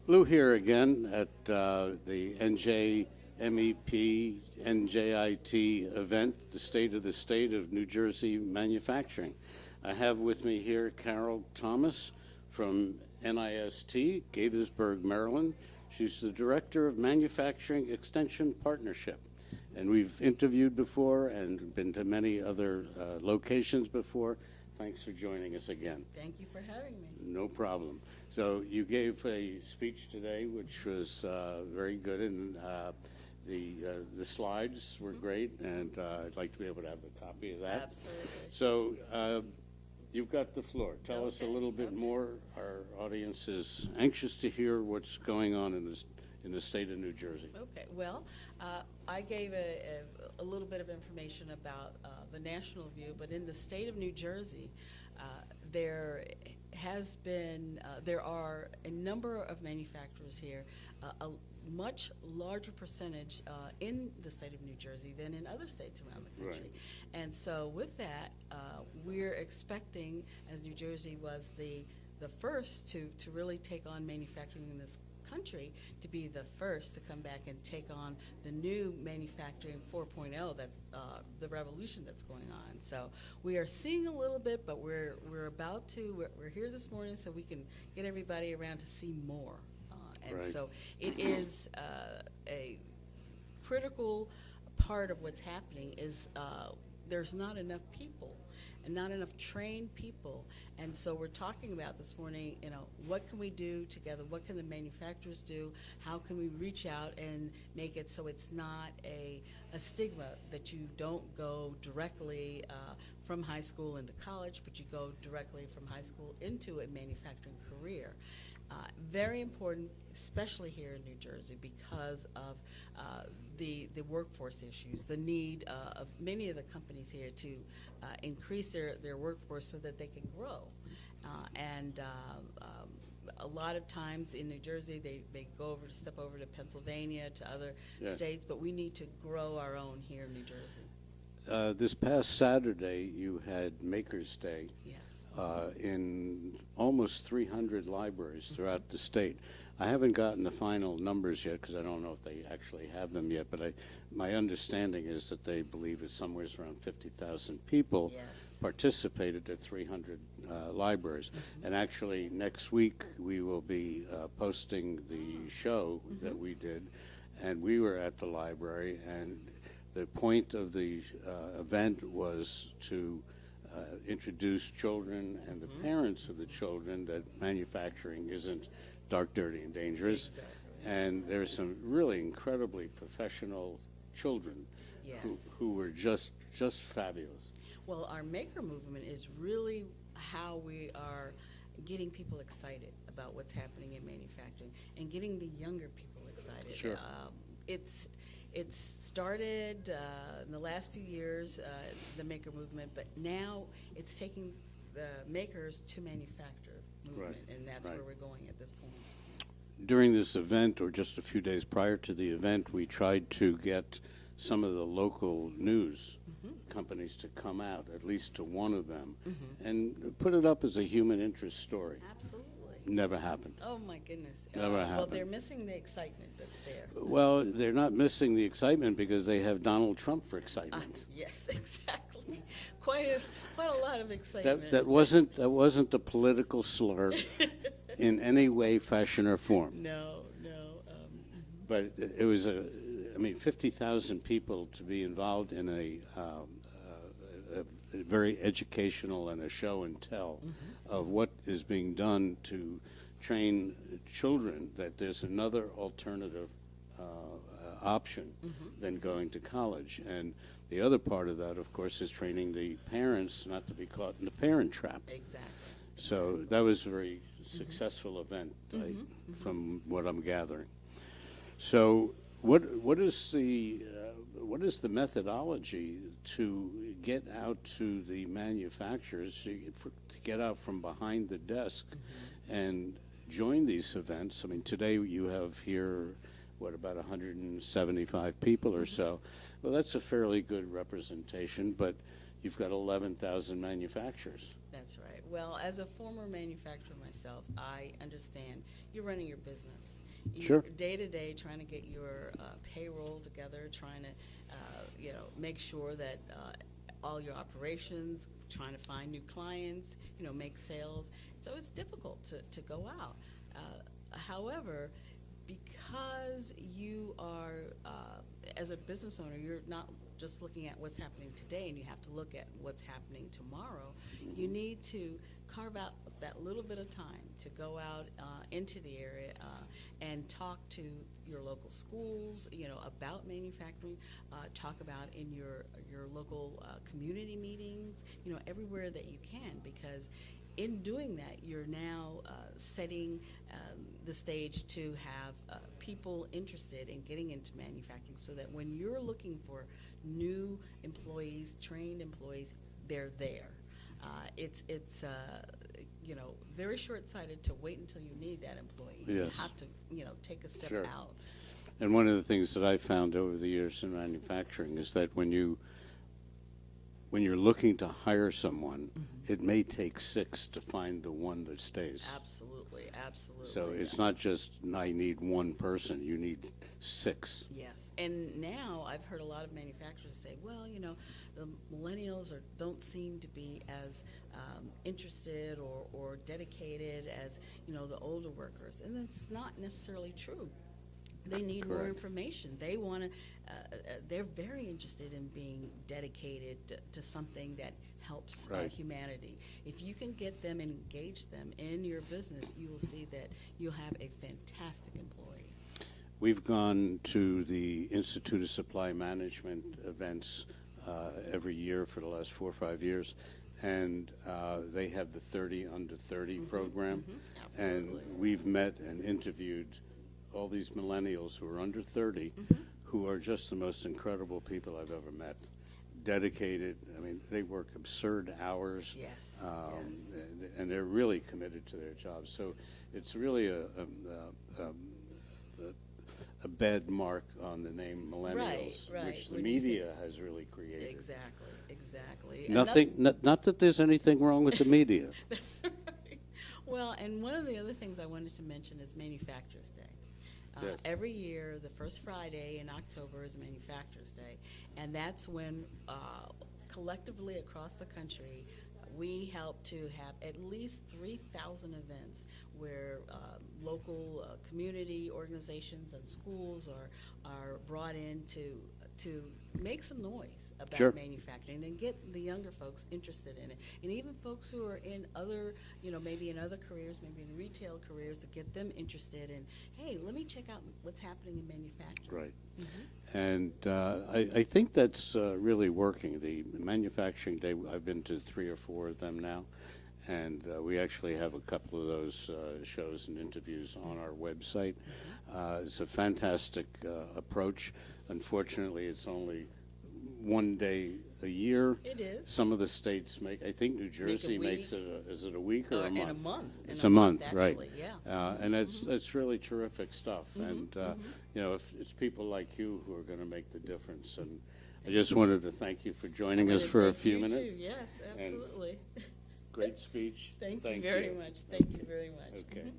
Lou here again at the NJMEP NJIT event, the State of New Jersey Manufacturing. I have with me here Carroll Thomas from NIST, Gaithersburg, Maryland. She's the Director of Manufacturing Extension Partnership. And we've interviewed before and been to many other locations before. Thanks for joining us again. Thank you for having me. No problem. So you gave a speech today, which was very good, and the slides were great, and I'd like to be able to have a copy of that. Absolutely. So you've got the floor. Tell us a little bit more. Our audience is anxious to hear what's going on in the state of New Jersey. Okay. Well, I gave a little bit of information about the national view, but in the state of New Jersey, there are a number of manufacturers here, a much larger percentage in the state of New Jersey than in other states around the country. Right. And so with that, we're expecting, as New Jersey was the first to really take on manufacturing in this country, to be the first to come back and take on the new manufacturing 4.0, that's the revolution that's going on. So we are seeing a little bit, but we're here this morning so we can get everybody around to see more. And right. So it is a critical part of what's happening is there's not enough people and not enough trained people. And so we're talking about this morning, what can we do together? What can the manufacturers do? How can we reach out and make it so it's not a stigma that you don't go directly from high school into college, but you go directly from high school into a manufacturing career. Very important, especially here in New Jersey, because of the workforce issues, the need of many of the companies here to increase their workforce so that they can grow. And a lot of times in New Jersey, they step over to Pennsylvania, to other states, but we need to grow our own here in New Jersey. This past Saturday, you had Maker's Day. Yes. In almost 300 libraries throughout the state. I haven't gotten the final numbers yet because I don't know if they actually have them yet, but my understanding is that they believe it's somewhere around 50,000 people participated at 300 libraries. And actually next week we will be posting the show that we did, and we were at the library, and the point of the event was to introduce children and the parents of the children that manufacturing isn't dark, dirty, and dangerous. Exactly. And there's some really incredibly professional children who were just fabulous. Well, our maker movement is really how we are getting people excited about what's happening in manufacturing and getting the younger people excited. Sure. It's started in the last few years, the maker movement, but now it's taking the makers to manufacture movement, and that's where we're going at this point. During this event, or just a few days prior to the event, we tried to get some of the local news companies to come out, at least to one of them, and put it up as a human interest story. Absolutely. Never happened. Oh my goodness. Never happened. Well, they're missing the excitement that's there. Well, they're not missing the excitement because they have Donald Trump for excitement. Yes, exactly. Quite a lot of excitement. That wasn't a political slur in any way, fashion, or form. No. But it was 50,000 people to be involved in a very educational and a show and tell of what is being done to train children that there's another alternative option than going to college. And the other part of that, of course, is training the parents not to be caught in the parent trap. Exactly. So that was a very successful event, from what I'm gathering. So what is the methodology to get out to the manufacturers, to get out from behind the desk and join these events? I mean, today you have here, about 175 people or so. Well, that's a fairly good representation, but you've got 11,000 manufacturers. That's right. Well, as a former manufacturer myself, I understand you're running your business. Sure. You're day to day trying to get your payroll together, trying to, make sure that all your operations, trying to find new clients, make sales. So it's difficult to go out. However, because you are, as a business owner, you're not just looking at what's happening today, and you have to look at what's happening tomorrow. You need to carve out that little bit of time to go out into the area and talk to your local schools, about manufacturing. Talk about in your local community meetings, everywhere that you can, because in doing that, you're now setting the stage to have people interested in getting into manufacturing, so that when you're looking for new employees, trained employees, they're there. It's very short-sighted to wait until you need that employee. Yes. You have to, take a step Sure. out. And one of the things that I've found over the years in manufacturing is that when you're looking to hire someone, it may take 6 to find the one that stays. Absolutely, absolutely. So it's not just, I need one person, you need 6. Yes, and now I've heard a lot of manufacturers say, well, the millennials don't seem to be as interested or dedicated as, the older workers, and that's not necessarily true. They need more Correct. information. They want to. They're very interested in being dedicated to something that helps Right. humanity. If you can get them and engage them in your business, you will see that you'll have a fantastic employee. We've gone to the Institute of Supply Management events every year for the last 4 or 5 years, and they have the 30 under 30 program, and Absolutely. we've met and interviewed all these millennials who are under 30, who are just the most incredible people I've ever met. Dedicated. I mean, they work absurd hours. Yes, yes. And they're really committed to their jobs. So it's really a bad mark on the name millennials, Right. which the When you media has really created. Exactly. Nothing. Not that there's anything wrong with the media. That's right. Well, and one of the other things I wanted to mention is Manufacturers Day. Yes. Every year, the first Friday in October is Manufacturers Day, and that's when collectively across the country, we help to have at least 3,000 events where local community organizations and schools are brought in to make some noise about Sure. manufacturing and get the younger folks interested in it, and even folks who are in other, maybe in other careers, maybe in retail careers, to get them interested in, hey, let me check out what's happening in manufacturing. Right. And I think that's really working. The Manufacturing Day, I've been to 3 or 4 of them now, and we actually have a couple of those shows and interviews on our website. It's a fantastic approach. Unfortunately, it's only one day a year. It is. Some of the states I think New Jersey week. makes it, is it a week or a month? In a month. It's a month, right. actually, yeah. And it's really terrific stuff. And, if it's people like you who are going to make the difference. And I just wanted to thank you for joining us Really, for a thank few you minutes. too. Yes, absolutely. Great speech. Thank you very much. Thank you very much. Okay. Mhm.